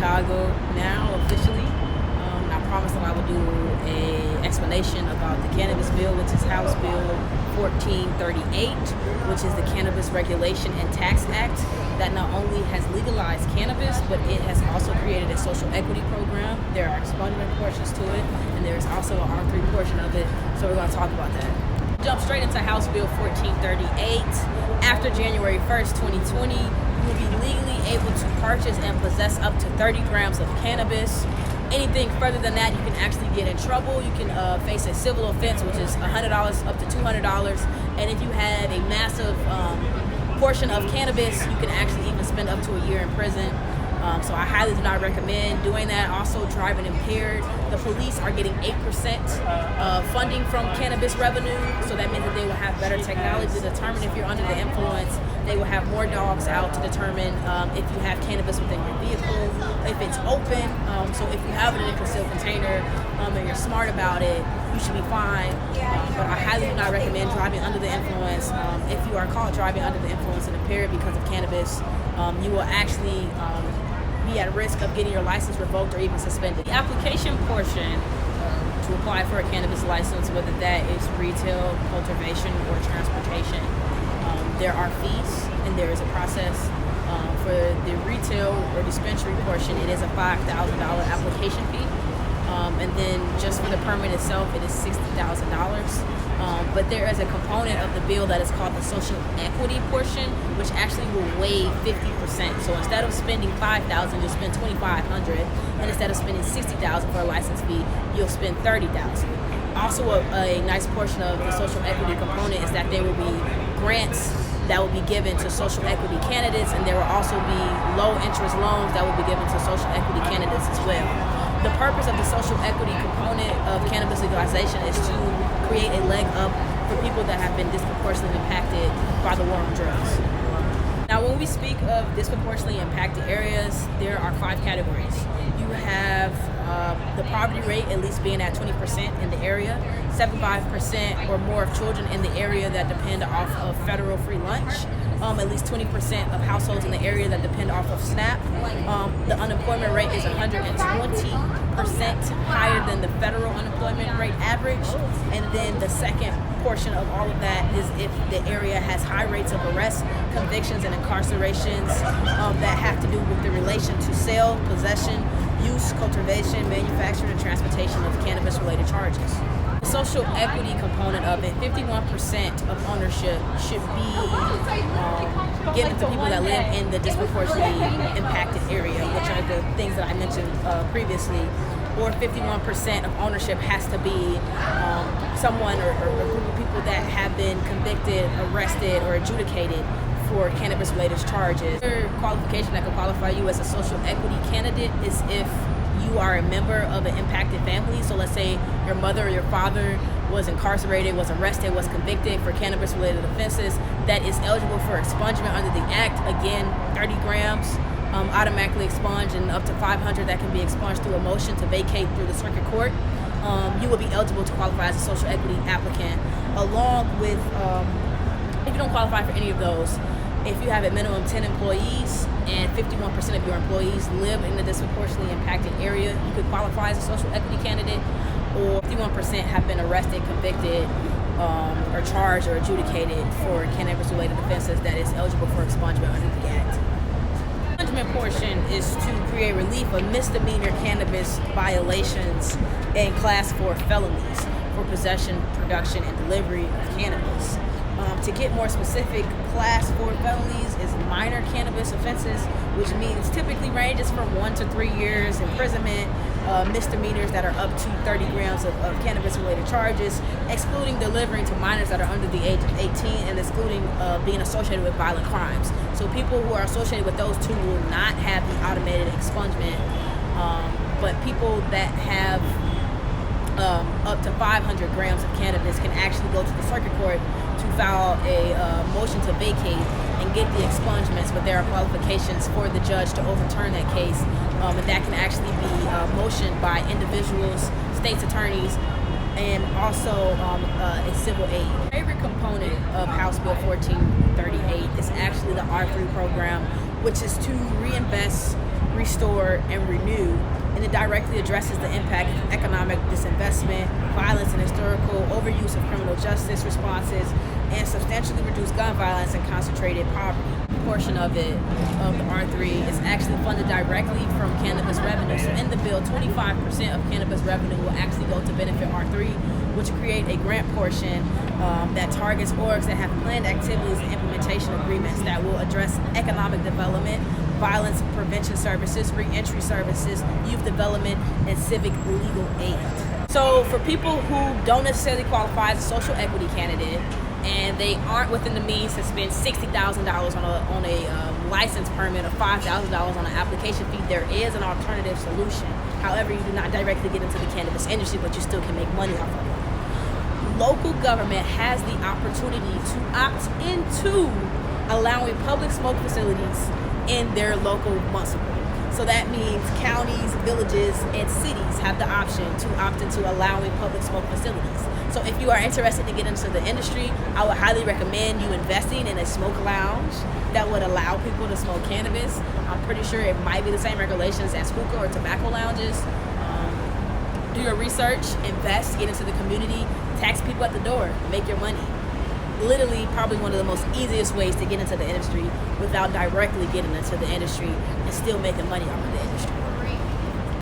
Chicago now officially. I promised that I would do an explanation about the cannabis bill, which is House Bill 1438, which is the Cannabis Regulation and Tax Act that not only has legalized cannabis, but it has also created a social equity program. There are expungement portions to it, and there's also an R3 portion of it, so we're going to talk about that. Jump straight into House Bill 1438. After January 1st, 2020, you will be legally able to purchase and possess up to 30 grams of cannabis. Anything further than that, you can actually get in trouble. You can face a civil offense, which is $100 up to $200. And if you have a massive portion of cannabis, you can actually even spend up to a year in prison. So I highly do not recommend doing that. Also, driving impaired. The police are getting 8% funding from cannabis revenue, so that means that they will have better technology to determine if you're under the influence. They will have more dogs out to determine if you have cannabis within your vehicle, if it's open. So if you have it in a concealed container and you're smart about it, you should be fine. But I highly do not recommend driving under the influence. If you are caught driving under the influence and impaired because of cannabis, you will actually be at risk of getting your license revoked or even suspended. The application portion to apply for a cannabis license, whether that is retail, cultivation, or transportation, there are fees and there is a process. For the retail or dispensary portion, it is a $5,000 application fee. And then just for the permit itself, it is $60,000. But there is a component of the bill that is called the social equity portion, which actually will waive 50%. So instead of spending $5,000, you'll spend $2,500, and instead of spending $60,000 for a license fee, you'll spend $30,000. Also, a nice portion of the social equity component is that there will be grants that will be given to social equity candidates, and there will also be low interest loans that will be given to social equity candidates as well. The purpose of the social equity component of cannabis legalization is to create a leg up for people that have been disproportionately impacted by the war on drugs. Now, when we speak of disproportionately impacted areas, there are 5 categories. You have the poverty rate at least being at 20% in the area, 75% or more of children in the area that depend off of federal free lunch, at least 20% of households in the area that depend off of SNAP. The unemployment rate is 120% higher than the federal unemployment rate average. And then the second portion of all of that is if the area has high rates of arrests, convictions, and incarcerations that have to do with the relation to sale, possession, use, cultivation, manufacture, and transportation of cannabis-related charges. The social equity component of it, 51% of ownership should be given to people that live in the disproportionately impacted area, which are the things that I mentioned previously. Or 51% of ownership has to be someone or a group of people that have been convicted, arrested, or adjudicated for cannabis-related charges. Another qualification that can qualify you as a social equity candidate is if you are a member of an impacted family. So let's say your mother or your father was incarcerated, was arrested, was convicted for cannabis-related offenses, that is eligible for expungement under the act. Again, 30 grams automatically expunged, and up to 500 that can be expunged through a motion to vacate through the circuit court. You will be eligible to qualify as a social equity applicant, along with, if you don't qualify for any of those, if you have a minimum 10 employees and 51% of your employees live in the disproportionately impacted area, you could qualify as a social equity candidate. Or 51% have been arrested, convicted, or charged or adjudicated for cannabis-related offenses that is eligible for expungement under the Act. The expungement portion is to create relief of misdemeanor cannabis violations and Class 4 felonies for possession, production, and delivery of cannabis. To get more specific, Class 4 felonies is minor cannabis offenses, which means typically ranges from 1 to 3 years imprisonment. Misdemeanors that are up to 30 grams of cannabis-related charges, excluding delivering to minors that are under the age of 18, and excluding being associated with violent crimes. So people who are associated with those two will not have the automated expungement, but people that have up to 500 grams of cannabis can actually go to the circuit court to file a motion to vacate and get the expungements, but there are qualifications for the judge to overturn that case, and that can actually be motioned by individuals, state's attorneys, and also a civil aid. My favorite component of House Bill 1438 is actually the R3 program, which is to reinvest restore, and renew, and it directly addresses the impact of economic disinvestment, violence and historical overuse of criminal justice responses, and substantially reduce gun violence and concentrated poverty. A portion of it, of the R3, is actually funded directly from cannabis revenue. So in the bill, 25% of cannabis revenue will actually go to benefit R3, which create a grant portion that targets orgs that have planned activities and implementation agreements that will address economic development, violence prevention services, re-entry services, youth development, and civic legal aid. So for people who don't necessarily qualify as a social equity candidate and they aren't within the means to spend $60,000 on a license permit or $5,000 on an application fee, there is an alternative solution. However, you do not directly get into the cannabis industry, but you still can make money off of it. Local government has the opportunity to opt into allowing public smoke facilities in their local municipal. So that means counties, villages, and cities have the option to opt into allowing public smoke facilities. So if you are interested to get into the industry, I would highly recommend you investing in a smoke lounge that would allow people to smoke cannabis. I'm pretty sure it might be the same regulations as hookah or tobacco lounges. Do your research, invest, get into the community, tax people at the door, make your money. Literally probably one of the most easiest ways to get into the industry without directly getting into the industry and still making money off of the industry.